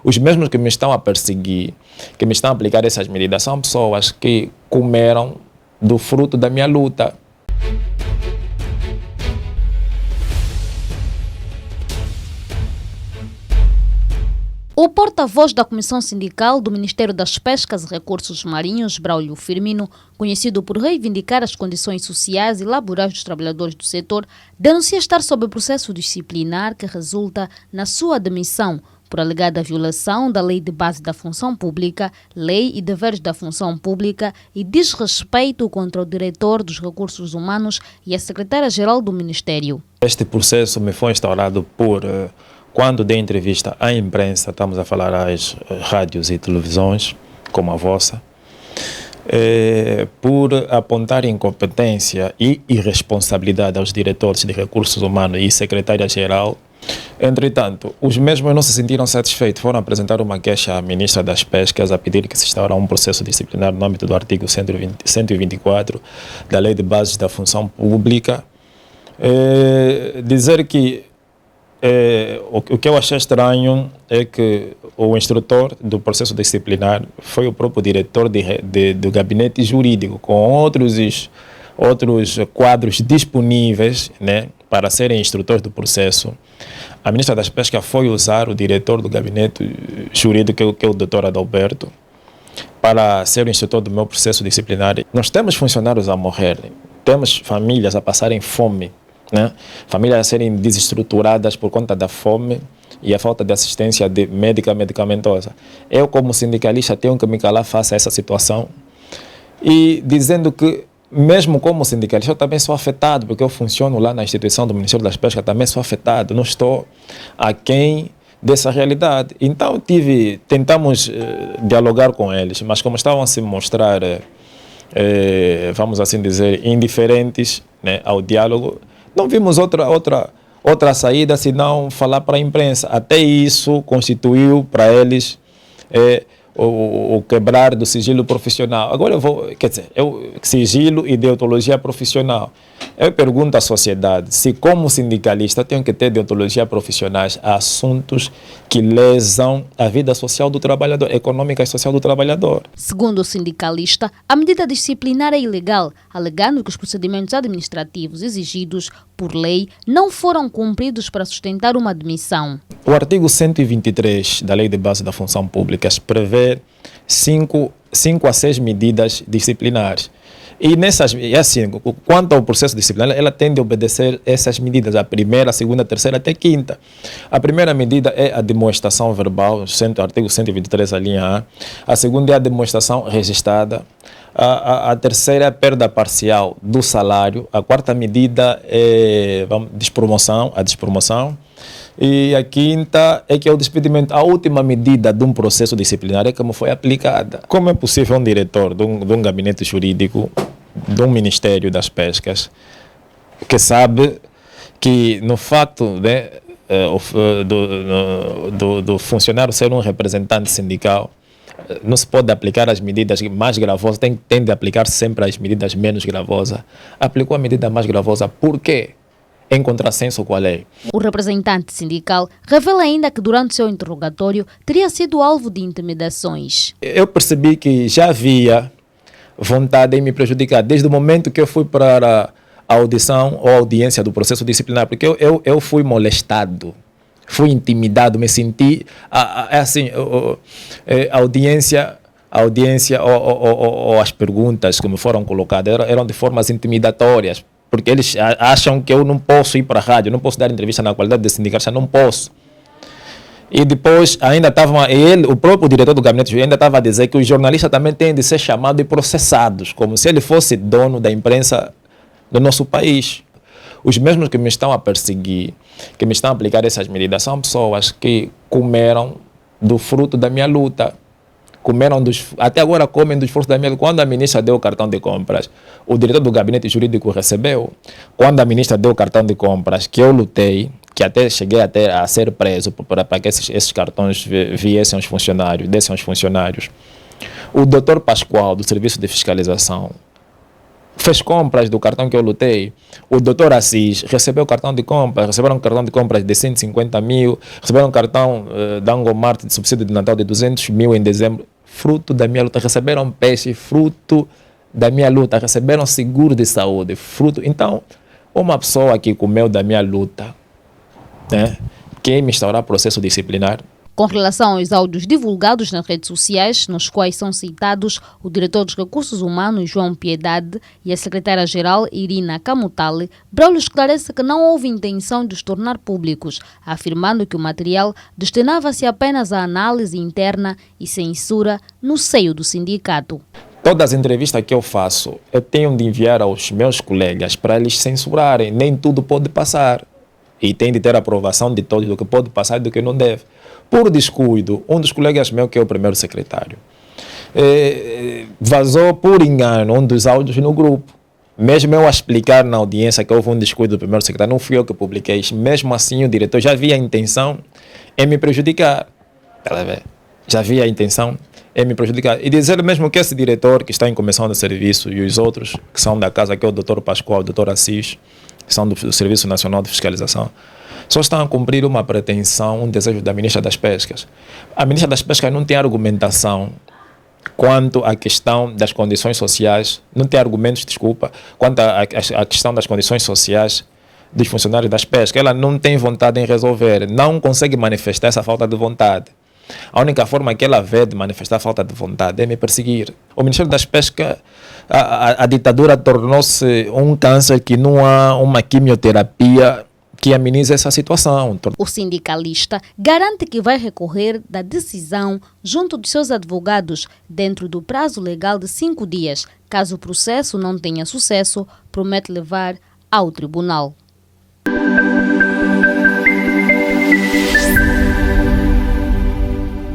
Os mesmos que me estão a perseguir, que me estão a aplicar essas medidas, são pessoas que comeram do fruto da minha luta. O porta-voz da Comissão Sindical do Ministério das Pescas e Recursos Marinhos, Braulio Firmino, conhecido por reivindicar as condições sociais e laborais dos trabalhadores do setor, denuncia estar sob processo disciplinar que resulta na sua demissão por alegada violação da Lei de Base da Função Pública, Lei e Deveres da Função Pública e desrespeito contra o diretor dos Recursos Humanos e a secretária-geral do Ministério. Este processo me foi instaurado por... Quando dei entrevista à imprensa, estamos a falar às rádios e televisões, como a vossa, por apontar incompetência e irresponsabilidade aos diretores de recursos humanos e secretária-geral. Entretanto, os mesmos não se sentiram satisfeitos, foram apresentar uma queixa à ministra das Pescas a pedir que se instaure um processo disciplinar no âmbito do artigo 124 da Lei de Bases da Função Pública. Dizer que o que eu achei estranho é que o instrutor do processo disciplinar foi o próprio diretor do gabinete jurídico, com outros quadros disponíveis, né, para serem instrutores do processo. A ministra das Pescas foi usar o diretor do gabinete jurídico, que é o doutor Adalberto, para ser o instrutor do meu processo disciplinar. Nós temos funcionários a morrer, temos famílias a passarem fome, né? Famílias a serem desestruturadas por conta da fome e a falta de assistência medicamentosa. Eu, como sindicalista, tenho que me calar face a essa situação e dizendo que, mesmo como sindicalista, eu também sou afetado, porque eu funciono lá na instituição do Ministério das Pescas, também sou afetado, não estou aquém dessa realidade. Então tentamos dialogar com eles, mas como estavam a se mostrar, vamos assim dizer, indiferentes, né, ao diálogo, não vimos outra saída senão falar para a imprensa. Até isso constituiu para eles o quebrar do sigilo profissional. Agora sigilo e deontologia profissional. Eu pergunto à sociedade se, como sindicalista, tenho que ter deontologia profissionais a assuntos que lesam a vida social do trabalhador, econômica e social do trabalhador. Segundo o sindicalista, a medida disciplinar é ilegal, alegando que os procedimentos administrativos exigidos por lei não foram cumpridos para sustentar uma demissão. O artigo 123 da Lei de Base da Função Pública prevê 5 a 6 medidas disciplinares. E assim, quanto ao processo disciplinar, ela tem de obedecer essas medidas, a primeira, a segunda, a terceira até a quinta. A primeira medida é a demonstração verbal, artigo 123, a linha A. A segunda é a demonstração registrada. A terceira é a perda parcial do salário. A quarta medida é a despromoção. E a quinta é que é o despedimento. A última medida de um processo disciplinar é como foi aplicada. Como é possível um diretor de um gabinete jurídico, de um Ministério das Pescas, que sabe que no facto do funcionário ser um representante sindical, não se pode aplicar as medidas mais gravosas, tem de aplicar sempre as medidas menos gravosas. Aplicou a medida mais gravosa, por quê? Em contrassenso com a lei. O representante sindical revela ainda que durante seu interrogatório teria sido alvo de intimidações. Eu percebi que já havia vontade em me prejudicar desde o momento que eu fui para a audição ou audiência do processo disciplinar, porque eu fui molestado, fui intimidado, me senti assim, a audiência ou as perguntas que me foram colocadas eram de formas intimidatórias. Porque eles acham que eu não posso ir para a rádio, não posso dar entrevista na qualidade de sindicalista, não posso. E depois ainda estava o próprio diretor do gabinete ainda estava a dizer que os jornalistas também têm de ser chamados e processados, como se ele fosse dono da imprensa do nosso país. Os mesmos que me estão a perseguir, que me estão a aplicar essas medidas, são pessoas que comeram do fruto da minha luta. Até agora comem dos frutos da minha luta. Quando a ministra deu o cartão de compras, o diretor do gabinete jurídico recebeu. Quando a ministra deu o cartão de compras, que eu lutei, que até cheguei a ser preso para que esses cartões viessem aos funcionários, dessem aos funcionários. O doutor Pascoal, do Serviço de Fiscalização, fez compras do cartão que eu lutei. O doutor Assis recebeu cartão de compra, receberam um cartão de compras de 150 mil, receberam um cartão da Angomart de subsídio de Natal de 200 mil em dezembro, fruto da minha luta. Receberam peixe, fruto da minha luta. Receberam seguro de saúde, fruto. Então, uma pessoa que comeu da minha luta, né, quer me instaurar processo disciplinar. Com relação aos áudios divulgados nas redes sociais, nos quais são citados o diretor dos Recursos Humanos, João Piedade, e a secretária-geral, Irina Camutale, Braulio esclarece que não houve intenção de os tornar públicos, afirmando que o material destinava-se apenas à análise interna e censura no seio do sindicato. Todas as entrevistas que eu faço, eu tenho de enviar aos meus colegas para eles censurarem. Nem tudo pode passar. E tem de ter aprovação de todos do que pode passar e do que não deve. Por descuido, um dos colegas meus, que é o primeiro secretário, vazou por engano um dos áudios no grupo. Mesmo eu a explicar na audiência que houve um descuido do primeiro secretário, não fui eu que publiquei. Mesmo assim, o diretor já havia a intenção em me prejudicar. Já havia a intenção em me prejudicar. E dizer mesmo que esse diretor que está em comissão de serviço e os outros que são da casa, que é o Dr. Pascoal, o Dr. Assis, que são do Serviço Nacional de Fiscalização, só estão a cumprir uma pretensão, um desejo da ministra das Pescas. A ministra das Pescas não tem argumentação quanto à questão das condições sociais, não tem argumentos, quanto à questão das condições sociais dos funcionários das pescas. Ela não tem vontade em resolver, não consegue manifestar essa falta de vontade. A única forma que ela vê de manifestar falta de vontade é me perseguir. O Ministério das Pescas, a ditadura tornou-se um câncer que não há uma quimioterapia que amenize essa situação. O sindicalista garante que vai recorrer da decisão junto de seus advogados dentro do prazo legal de 5 dias. Caso o processo não tenha sucesso, promete levar ao tribunal.